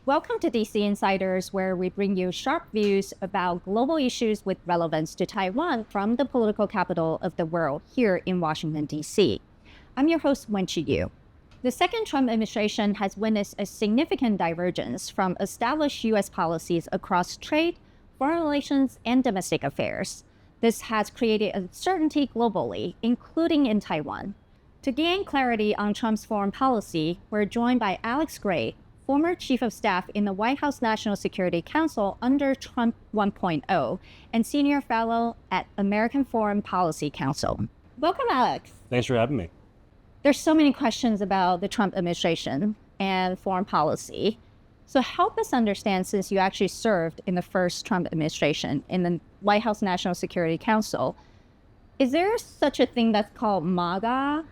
Welcome to DC Insiders, where we bring you sharp views about global issues with relevance to Taiwan from the political capital of the world here in Washington, D.C. I'm your host, Wenchi Yu. The second Trump administration has witnessed a significant divergence from established U.S. policies across trade, foreign relations, and domestic affairs. This has created uncertainty globally, including in Taiwan. To gain clarity on Trump's foreign policy, we're joined by Alex Gray, former chief of staff in the White House National Security Council under Trump 1.0 and senior fellow at American Foreign Policy Council. Welcome, Alex. Thanks for having me. There's so many questions about the Trump administration and foreign policy. So help us understand, since you actually served in the first Trump administration in the White House National Security Council, is there such a thing that's called MAGA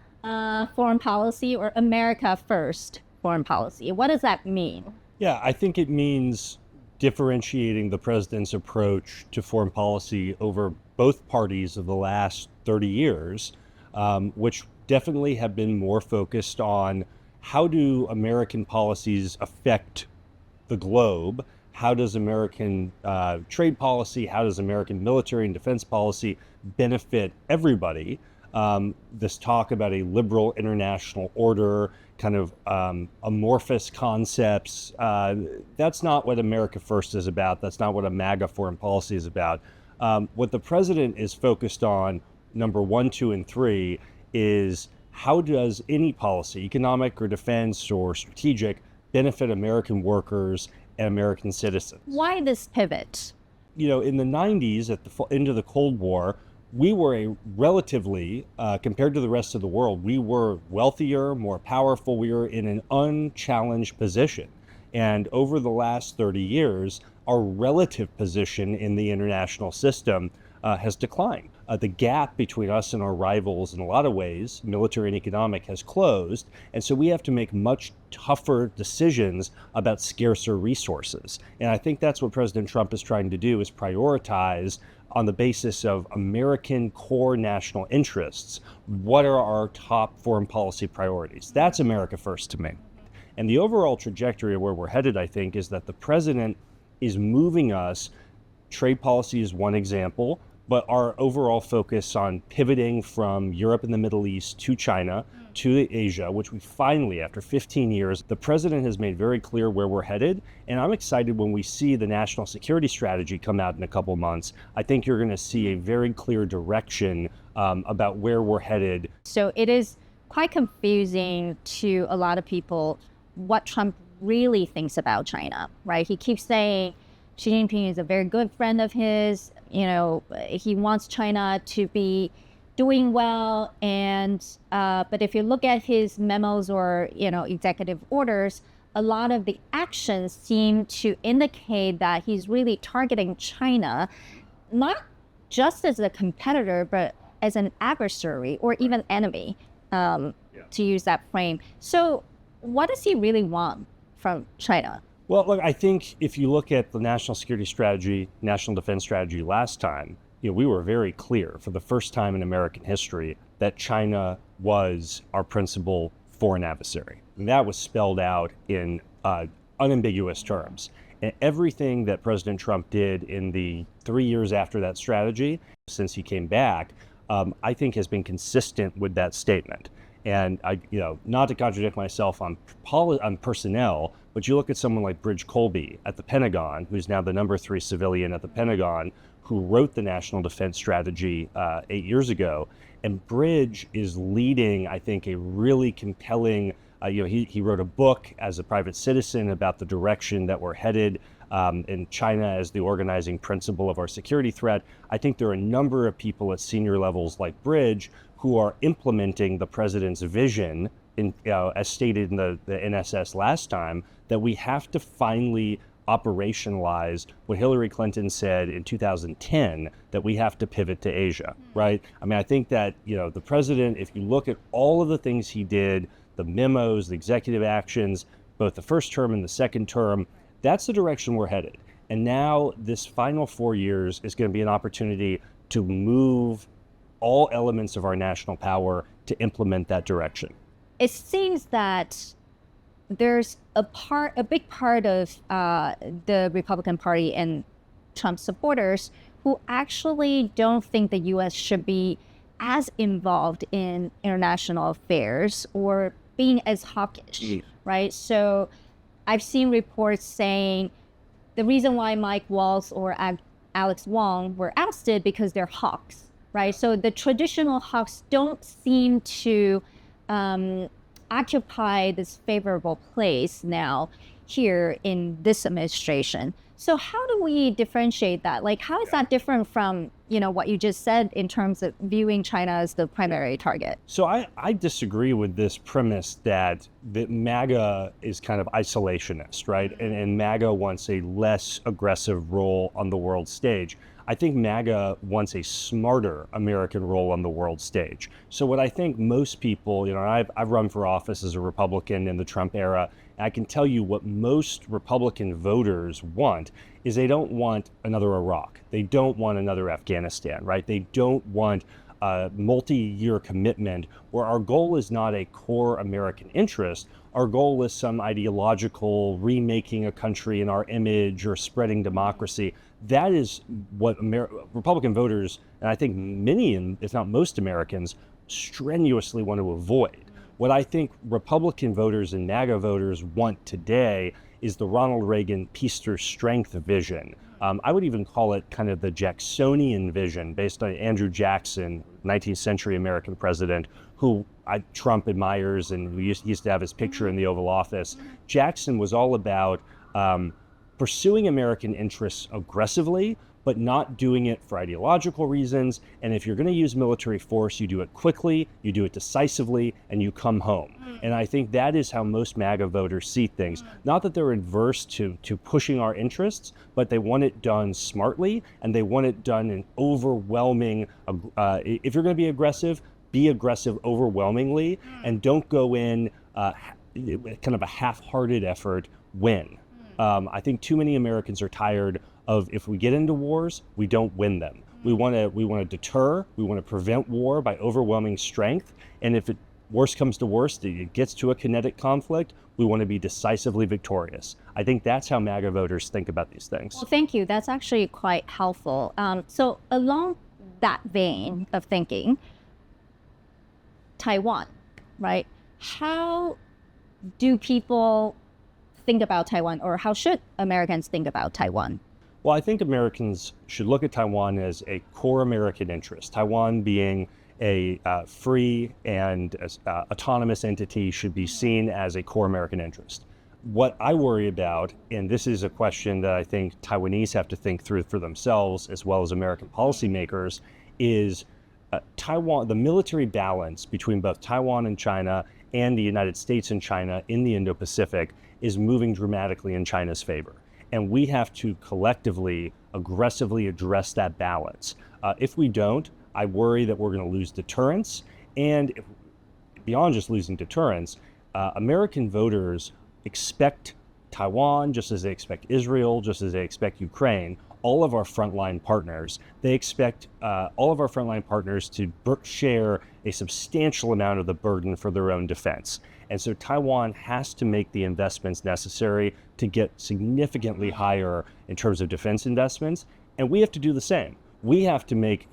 foreign policy or America First foreign policy? What does that mean? Yeah, I think it means differentiating the president's approach to foreign policy over both parties of the last 30 years, which definitely have been more focused on how do American policies affect the globe? How does American trade policy, how does American military and defense policy benefit everybody? This talk about a liberal international order, kind of amorphous concepts, that's not what America First is about. That's not what a MAGA foreign policy is about. What the president is focused on, number 1, 2, and 3, is how does any policy, economic or defense or strategic, benefit American workers and American citizens. Why this pivot? You know, in the 90s, at the end of the Cold War, we were a relatively, compared to the rest of the world, we were wealthier, more powerful. We were in an unchallenged position. And over the last 30 years, our relative position in the international system has declined. The gap between us and our rivals in a lot of ways, military and economic, has closed. And so we have to make much tougher decisions about scarcer resources. And I think that's what President Trump is trying to do, is prioritize on the basis of American core national interests. What are our top foreign policy priorities? That's America First to me. And the overall trajectory of where we're headed, I think, is that the president is moving us. Trade policy is one example, but our overall focus on pivoting from Europe and the Middle East to China, to Asia, which we finally, after 15 years, the president has made very clear where we're headed. And I'm excited when we see the national security strategy come out in a couple months. I think you're going to see a very clear direction about where we're headed. So it is quite confusing to a lot of people what Trump really thinks about China, right? He keeps saying Xi Jinping is a very good friend of his. You know, he wants China to be doing well, and but if you look at his memos or executive orders, a lot of the actions seem to indicate that he's really targeting China, not just as a competitor, but as an adversary or even enemy, to use that frame. So, what does he really want from China? Well, look, I think if you look at the national security strategy, national defense strategy last time, we were very clear for the first time in American history that China was our principal foreign adversary. And that was spelled out in unambiguous terms. And everything that President Trump did in the 3 years after that strategy, since he came back, I think has been consistent with that statement. And not to contradict myself on personnel, but you look at someone like Bridge Colby at the Pentagon, who's now the number 3 civilian at the Pentagon, who wrote the National Defense Strategy 8 years ago. And Bridge is leading, I think, a really compelling, he wrote a book as a private citizen about the direction that we're headed in China as the organizing principle of our security threat. I think there are a number of people at senior levels like Bridge who are implementing the president's vision, as stated in the NSS last time, that we have to finally operationalize what Hillary Clinton said in 2010, that we have to pivot to Asia, right? I mean, I think that, the president, if you look at all of the things he did, the memos, the executive actions, both the first term and the second term, that's the direction we're headed. And now this final 4 years is going to be an opportunity to move all elements of our national power to implement that direction. It seems that there's a big part of the Republican Party and Trump supporters who actually don't think the U.S. should be as involved in international affairs or being as hawkish, right? So I've seen reports saying the reason why Mike Waltz or Alex Wong were ousted because they're hawks, right? So the traditional hawks don't seem to occupy this favorable place now here in this administration. So how do we differentiate that? Like, how is that different from, what you just said in terms of viewing China as the primary target? So I disagree with this premise that MAGA is kind of isolationist, right? And MAGA wants a less aggressive role on the world stage. I think MAGA wants a smarter American role on the world stage. So what I think most people, I've run for office as a Republican in the Trump era, and I can tell you what most Republican voters want is they don't want another Iraq. They don't want another Afghanistan, right? They don't want a multi-year commitment where our goal is not a core American interest. Our goal is some ideological remaking a country in our image or spreading democracy. That is what Republican voters, and I think many, if not most Americans, strenuously want to avoid. What I think Republican voters and MAGA voters want today is the Ronald Reagan peace through strength vision. I would even call it kind of the Jacksonian vision based on Andrew Jackson, 19th century American president, who Trump admires, and he used to have his picture in the Oval Office. Jackson was all about pursuing American interests aggressively, but not doing it for ideological reasons. And if you're going to use military force, you do it quickly, you do it decisively, and you come home. And I think that is how most MAGA voters see things. Not that they're adverse to pushing our interests, but they want it done smartly, and they want it done in overwhelming, if you're going to be aggressive overwhelmingly, and don't go in kind of a half-hearted effort win. I think too many Americans are tired of, if we get into wars, we don't win them. We want to deter, we want to prevent war by overwhelming strength, and if worst comes to worst, it gets to a kinetic conflict, we want to be decisively victorious. I think that's how MAGA voters think about these things. Well, thank you. That's actually quite helpful. So along that vein of thinking, Taiwan, right? How do people think about Taiwan, or how should Americans think about Taiwan? Well, I think Americans should look at Taiwan as a core American interest. Taiwan being a free and autonomous entity should be seen as a core American interest. What I worry about, and this is a question that I think Taiwanese have to think through for themselves as well as American policymakers, is Taiwan, the military balance between both Taiwan and China and the United States and China in the Indo-Pacific is moving dramatically in China's favor. And we have to collectively, aggressively address that balance. If we don't, I worry that we're going to lose deterrence. And beyond just losing deterrence, American voters expect Taiwan, just as they expect Israel, just as they expect Ukraine, all of our frontline partners. They expect all of our frontline partners to share a substantial amount of the burden for their own defense. And so Taiwan has to make the investments necessary to get significantly higher in terms of defense investments. And we have to do the same. We have to make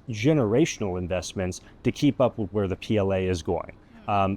generational investments to keep up with where the PLA is going.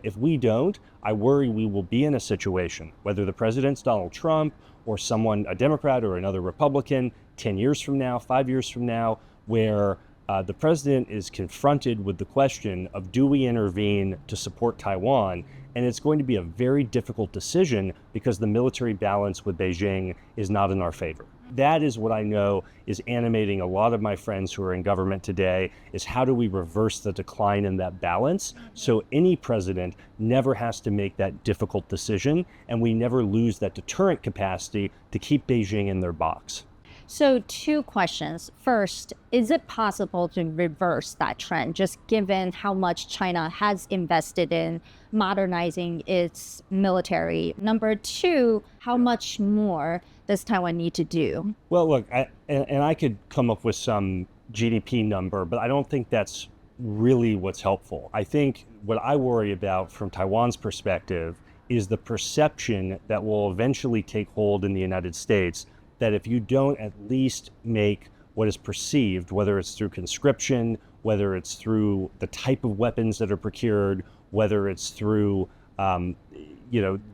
If we don't, I worry we will be in a situation, whether the president's Donald Trump or someone, a Democrat or another Republican, 10 years from now, 5 years from now, where the president is confronted with the question of, do we intervene to support Taiwan? And it's going to be a very difficult decision because the military balance with Beijing is not in our favor. That is what I know is animating a lot of my friends who are in government today, is how do we reverse the decline in that balance so any president never has to make that difficult decision and we never lose that deterrent capacity to keep Beijing in their box. So 2 questions. First, is it possible to reverse that trend, just given how much China has invested in modernizing its military? Number 2, how much more does Taiwan need to do? Well, look, I could come up with some GDP number, but I don't think that's really what's helpful. I think what I worry about from Taiwan's perspective is the perception that will eventually take hold in the United States that if you don't at least make what is perceived, whether it's through conscription, whether it's through the type of weapons that are procured, whether it's through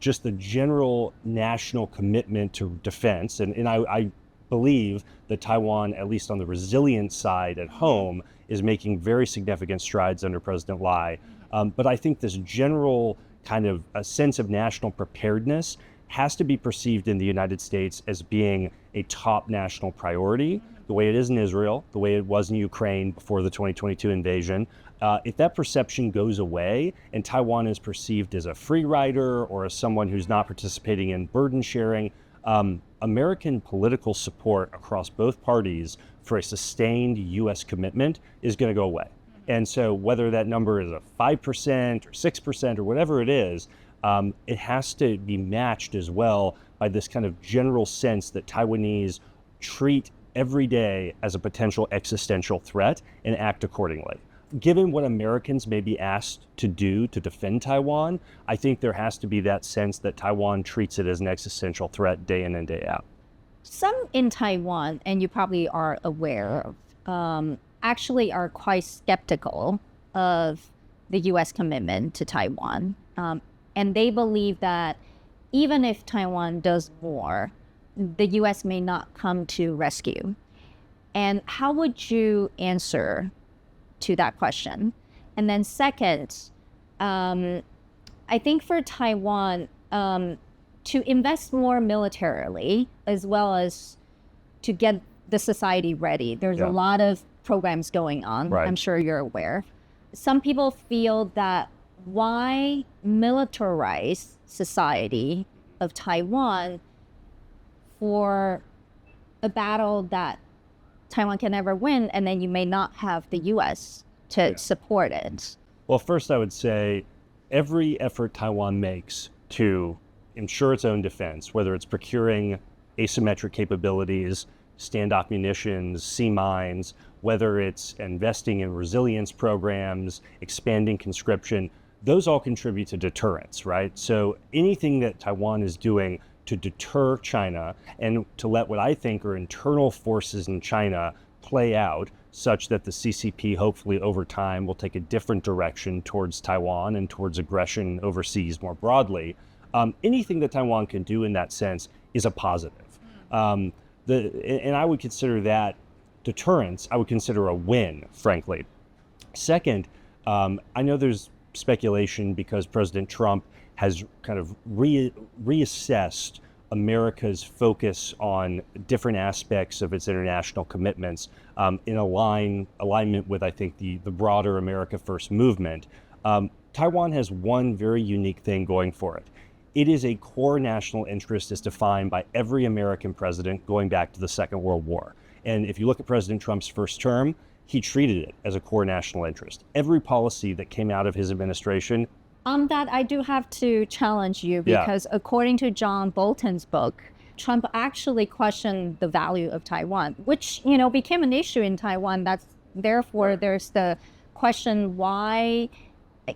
just the general national commitment to defense. And I believe that Taiwan, at least on the resilience side at home, is making very significant strides under President Lai. But I think this general kind of a sense of national preparedness has to be perceived in the United States as being a top national priority, the way it is in Israel, the way it was in Ukraine before the 2022 invasion. If that perception goes away and Taiwan is perceived as a free rider or as someone who's not participating in burden sharing, American political support across both parties for a sustained U.S. commitment is going to go away. And so whether that number is a 5% or 6% or whatever it is, it has to be matched as well by this kind of general sense that Taiwanese treat every day as a potential existential threat and act accordingly. Given what Americans may be asked to do to defend Taiwan, I think there has to be that sense that Taiwan treats it as an existential threat day in and day out. Some in Taiwan, and you probably are aware of, actually are quite skeptical of the U.S. commitment to Taiwan. And they believe that even if Taiwan does more, the U.S. may not come to rescue. And how would you answer to that question? And then second, I think for Taiwan, to invest more militarily, as well as to get the society ready, there's a lot of programs going on. Right. I'm sure you're aware. Some people feel that why militarize society of Taiwan for a battle that Taiwan can never win, and then you may not have the U.S. to support it? Well, first I would say every effort Taiwan makes to ensure its own defense, whether it's procuring asymmetric capabilities, standoff munitions, sea mines, whether it's investing in resilience programs, expanding conscription, those all contribute to deterrence, right? So anything that Taiwan is doing to deter China and to let what I think are internal forces in China play out such that the CCP hopefully over time will take a different direction towards Taiwan and towards aggression overseas more broadly. Anything that Taiwan can do in that sense is a positive. And I would consider that deterrence, I would consider a win, frankly. Second, I know there's speculation because President Trump has kind of reassessed America's focus on different aspects of its international commitments in alignment with, I think, the broader America First movement. Taiwan has one very unique thing going for it. It is a core national interest as defined by every American president going back to the Second World War. And if you look at President Trump's first term, he treated it as a core national interest. Every policy that came out of his administration. On that, I do have to challenge you because according to John Bolton's book, Trump actually questioned the value of Taiwan, which, became an issue in Taiwan. Therefore, there's the question, why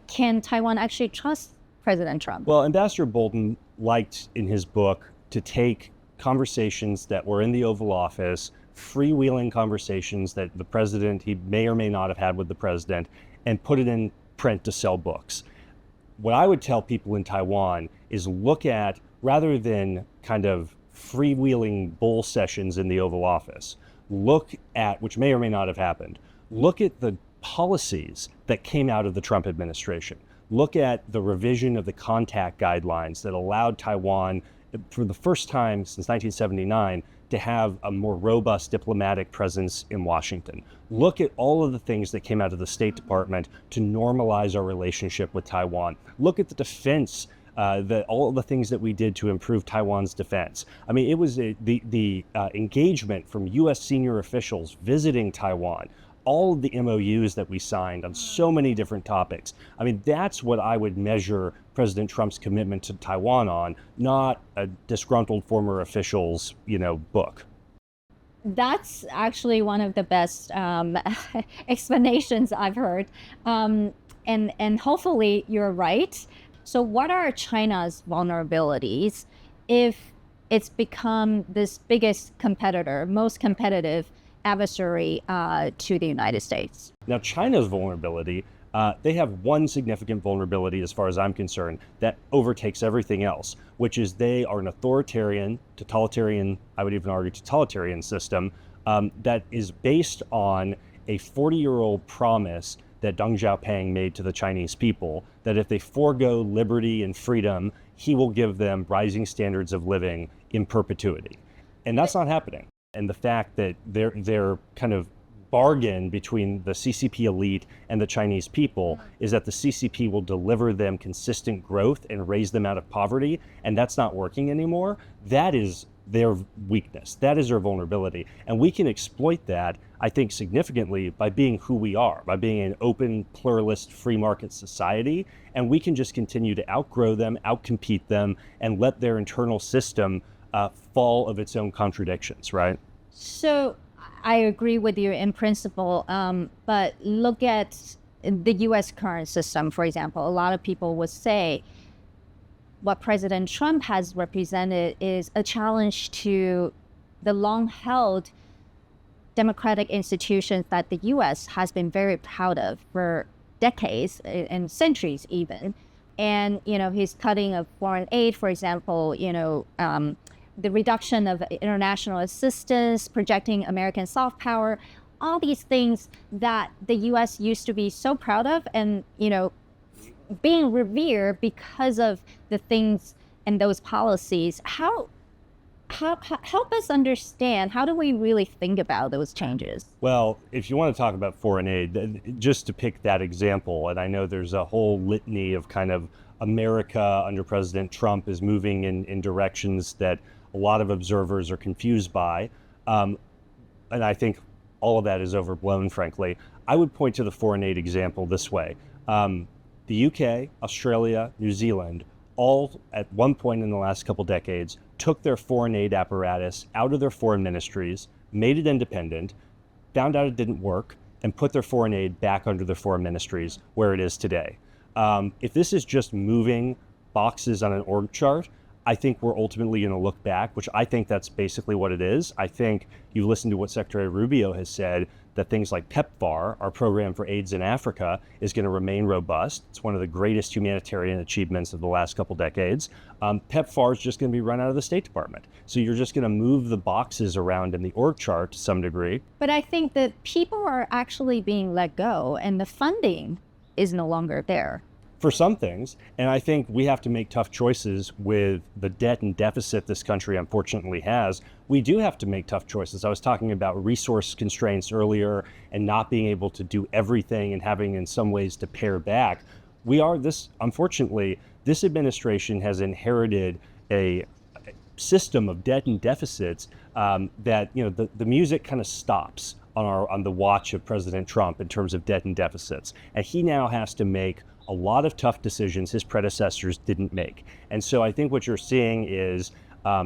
can Taiwan actually trust President Trump? Well, Ambassador Bolton liked in his book to take conversations that were in the Oval Office, freewheeling conversations that the president, he may or may not have had with the president, and put it in print to sell books. What I would tell people in Taiwan is look at, rather than kind of freewheeling bull sessions in the Oval Office, look at, which may or may not have happened, look at the policies that came out of the Trump administration. Look at the revision of the contact guidelines that allowed Taiwan, for the first time since 1979, to have a more robust diplomatic presence in Washington. Look at all of the things that came out of the State Department to normalize our relationship with Taiwan. Look at the defense, all of the things that we did to improve Taiwan's defense. I mean, it was the engagement from U.S. senior officials visiting Taiwan, all of the MOUs that we signed on so many different topics. I mean, that's what I would measure President Trump's commitment to Taiwan on, not a disgruntled former official's, book. That's actually one of the best explanations I've heard. And hopefully you're right. So what are China's vulnerabilities if it's become this biggest competitor, most competitive adversary to the United States? Now, China's vulnerability, they have one significant vulnerability, as far as I'm concerned, that overtakes everything else, which is they are an authoritarian, totalitarian, I would even argue totalitarian system that is based on a 40-year-old promise that Deng Xiaoping made to the Chinese people, that if they forego liberty and freedom, he will give them rising standards of living in perpetuity. And that's not happening. And the fact that their kind of bargain between the CCP elite and the Chinese people is that the CCP will deliver them consistent growth and raise them out of poverty, and that's not working anymore. That is their weakness. That is their vulnerability. And we can exploit that, I think, significantly by being who we are, by being an open, pluralist, free market society. And we can just continue to outgrow them, outcompete them, and let their internal system fall of its own contradictions, right? So I agree with you in principle, but look at the U.S. current system, for example. A lot of people would say what President Trump has represented is a challenge to the long-held democratic institutions that the U.S. has been very proud of for decades and centuries even. And, his cutting of foreign aid, for example, the reduction of international assistance, projecting American soft power, all these things that the U.S. used to be so proud of and, being revered because of the things and those policies. How help us understand, how do we really think about those changes? Well, if you want to talk about foreign aid, just to pick that example, and I know there's a whole litany of kind of America under President Trump is moving in directions that a lot of observers are confused by. And I think all of that is overblown, frankly. I would point to the foreign aid example this way. The UK, Australia, New Zealand, all at one point in the last couple decades took their foreign aid apparatus out of their foreign ministries, made it independent, found out it didn't work, and put their foreign aid back under their foreign ministries where it is today. If this is just moving boxes on an org chart, I think we're ultimately going to look back, which I think that's basically what it is. I think you listen to what Secretary Rubio has said, that things like PEPFAR, our program for AIDS in Africa, is going to remain robust. It's one of the greatest humanitarian achievements of the last couple decades. PEPFAR is just going to be run out of the State Department. So you're just going to move the boxes around in the org chart to some degree. But I think that people are actually being let go and the funding is no longer there. For some things, and I think we have to make tough choices with the debt and deficit this country unfortunately has. We do have to make tough choices. I was talking about resource constraints earlier and not being able to do everything and having in some ways to pare back. Unfortunately, this administration has inherited a system of debt and deficits that, the music kind of stops on the watch of President Trump in terms of debt and deficits. And he now has to make a lot of tough decisions his predecessors didn't make. And so I think what you're seeing is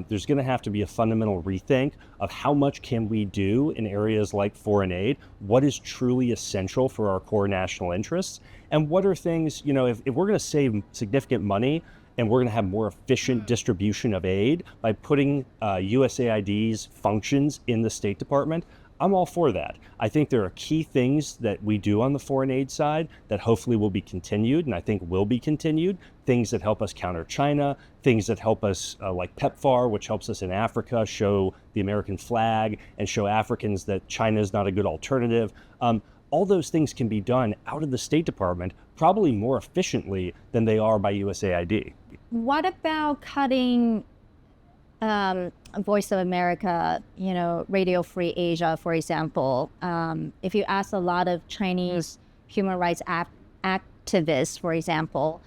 there's going to have to be a fundamental rethink of how much can we do in areas like foreign aid, what is truly essential for our core national interests, and what are things, if we're going to save significant money and we're going to have more efficient distribution of aid by putting USAID's functions in the State Department, I'm all for that. I think there are key things that we do on the foreign aid side that hopefully will be continued, and I think will be continued. Things that help us counter China, things that help us like PEPFAR, which helps us in Africa show the American flag and show Africans that China is not a good alternative. All those things can be done out of the State Department, probably more efficiently than they are by USAID. What about cutting Voice of America, Radio Free Asia, for example? If you ask a lot of Chinese human rights activists, for example,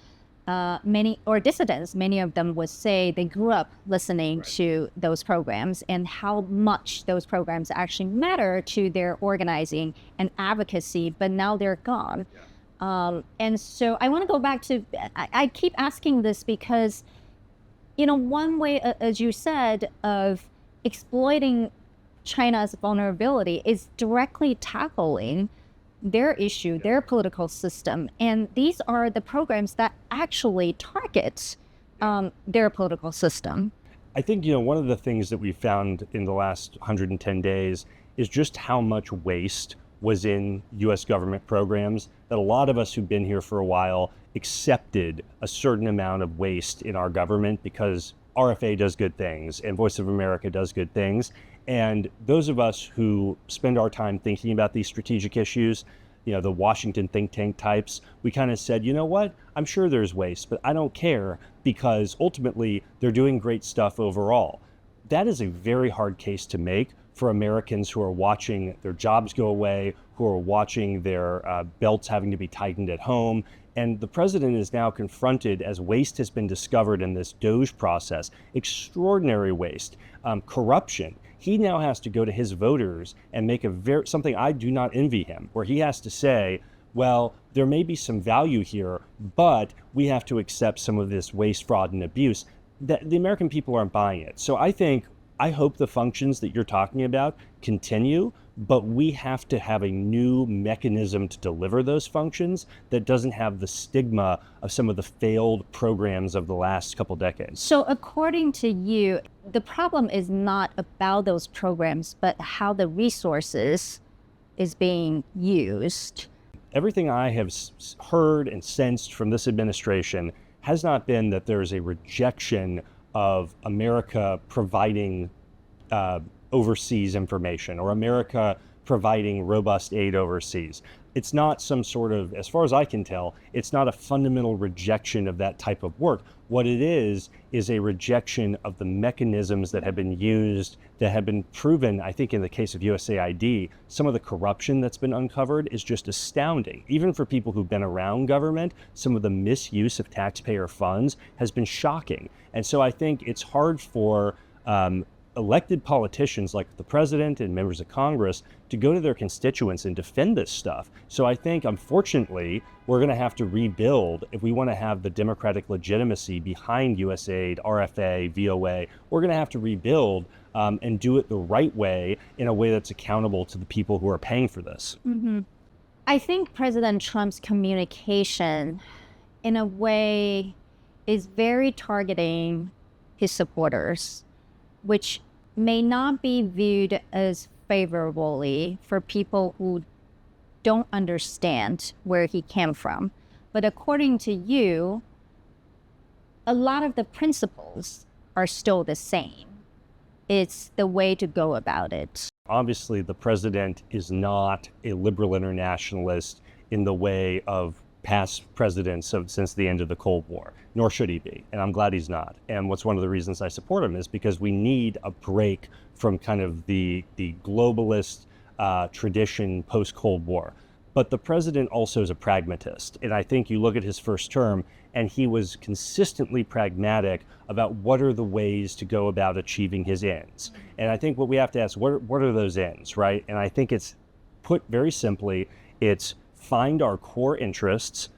or dissidents, many of them would say they grew up listening to those programs and how much those programs actually matter to their organizing and advocacy, but now they're gone. And so I want to go back to, I keep asking this because one way, as you said, of exploiting China's vulnerability is directly tackling their issue, their political system. And these are the programs that actually target their political system. I think, one of the things that we found in the last 110 days is just how much waste was in US government programs, that a lot of us who've been here for a while accepted a certain amount of waste in our government because RFA does good things and Voice of America does good things. And those of us who spend our time thinking about these strategic issues, the Washington think tank types, we kind of said, you know what, I'm sure there's waste, but I don't care because ultimately they're doing great stuff overall. That is a very hard case to make for Americans who are watching their jobs go away, who are watching their belts having to be tightened at home. And the president is now confronted, as waste has been discovered in this DOGE process, extraordinary waste, corruption. He now has to go to his voters and make something I do not envy him, where he has to say, well, there may be some value here, but we have to accept some of this waste, fraud, and abuse. That the American people aren't buying it. So I hope the functions that you're talking about continue, but we have to have a new mechanism to deliver those functions that doesn't have the stigma of some of the failed programs of the last couple decades. So according to you, the problem is not about those programs, but how the resources is being used. Everything I have heard and sensed from this administration has not been that there is a rejection of America providing overseas information or America providing robust aid overseas. It's not some sort of, as far as I can tell, it's not a fundamental rejection of that type of work. What it is a rejection of the mechanisms that have been used, that have been proven. I think in the case of USAID, some of the corruption that's been uncovered is just astounding. Even for people who've been around government, some of the misuse of taxpayer funds has been shocking. And so I think it's hard for elected politicians like the president and members of Congress to go to their constituents and defend this stuff. So I think, unfortunately, we're going to have to rebuild if we want to have the democratic legitimacy behind USAID, RFA, VOA. We're going to have to rebuild and do it the right way, in a way that's accountable to the people who are paying for this. Mm-hmm. I think President Trump's communication, in a way, is very targeting his supporters, which may not be viewed as favorably for people who don't understand where he came from. But according to you, a lot of the principles are still the same. It's the way to go about it. Obviously, the president is not a liberal internationalist in the way of past presidents since the end of the Cold War, nor should he be. And I'm glad he's not. And what's one of the reasons I support him is because we need a break from kind of the globalist tradition post-Cold War. But the president also is a pragmatist. And I think you look at his first term, and he was consistently pragmatic about what are the ways to go about achieving his ends. And I think what we have to ask, what are those ends, right? And I think it's put very simply, it's find our core interests,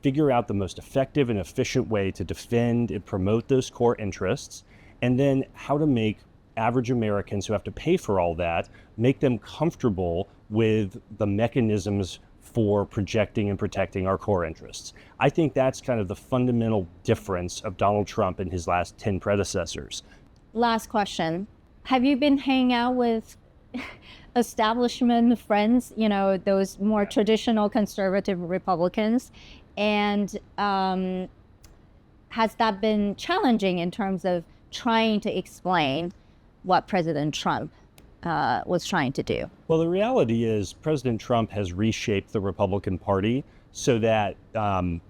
figure out the most effective and efficient way to defend and promote those core interests, and then how to make average Americans who have to pay for all that, make them comfortable with the mechanisms for projecting and protecting our core interests. I think that's kind of the fundamental difference of Donald Trump and his last 10 predecessors. Last question. Have you been hanging out with establishment friends, those more traditional conservative Republicans? And has that been challenging in terms of trying to explain what President Trump was trying to do? Well, the reality is President Trump has reshaped the Republican Party so that the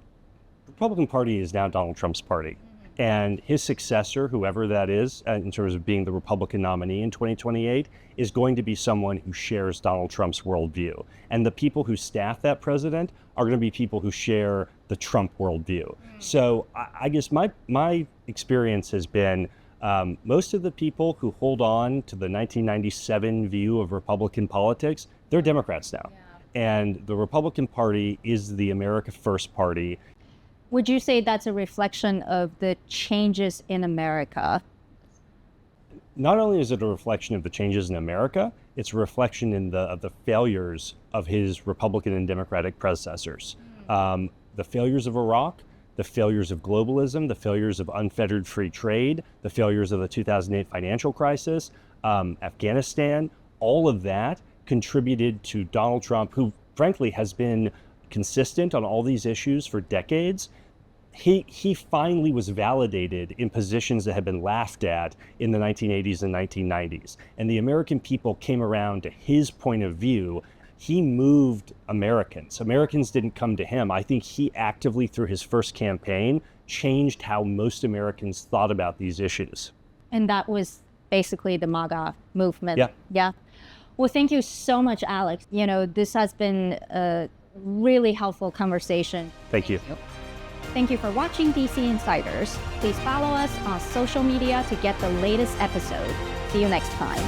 Republican Party is now Donald Trump's party. And his successor, whoever that is, in terms of being the Republican nominee in 2028, is going to be someone who shares Donald Trump's worldview. And the people who staff that president are going to be people who share the Trump worldview. So I guess my experience has been most of the people who hold on to the 1997 view of Republican politics, they're Democrats now. Yeah. And the Republican Party is the America First Party. Would you say that's a reflection of the changes in America? not only is it a reflection of the changes in America, it's a reflection of the failures of his Republican and Democratic predecessors. The failures of Iraq, the failures of globalism, the failures of unfettered free trade, the failures of the 2008 financial crisis, Afghanistan, all of that contributed to Donald Trump, who frankly has been consistent on all these issues for decades. He finally was validated in positions that had been laughed at in the 1980s and 1990s. And the American people came around to his point of view. He moved Americans. Americans didn't come to him. I think he actively, through his first campaign, changed how most Americans thought about these issues. And that was basically the MAGA movement. Yeah. Yeah. Well, thank you so much, Alex. This has been a really helpful conversation. Thank you. Thank you for watching DC Insiders. Please follow us on social media to get the latest episode. See you next time.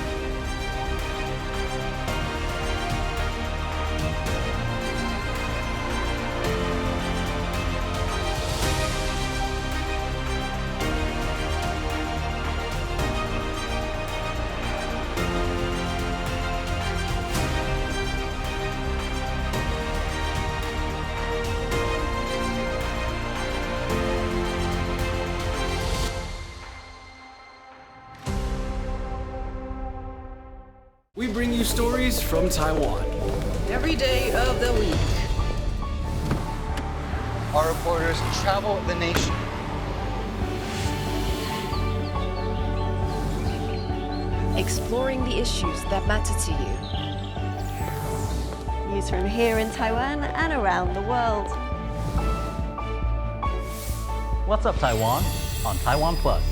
We bring you stories from Taiwan. Every day of the week. Our reporters travel the nation. Exploring the issues that matter to you. News from here in Taiwan and around the world. What's up, Taiwan? On TaiwanPlus.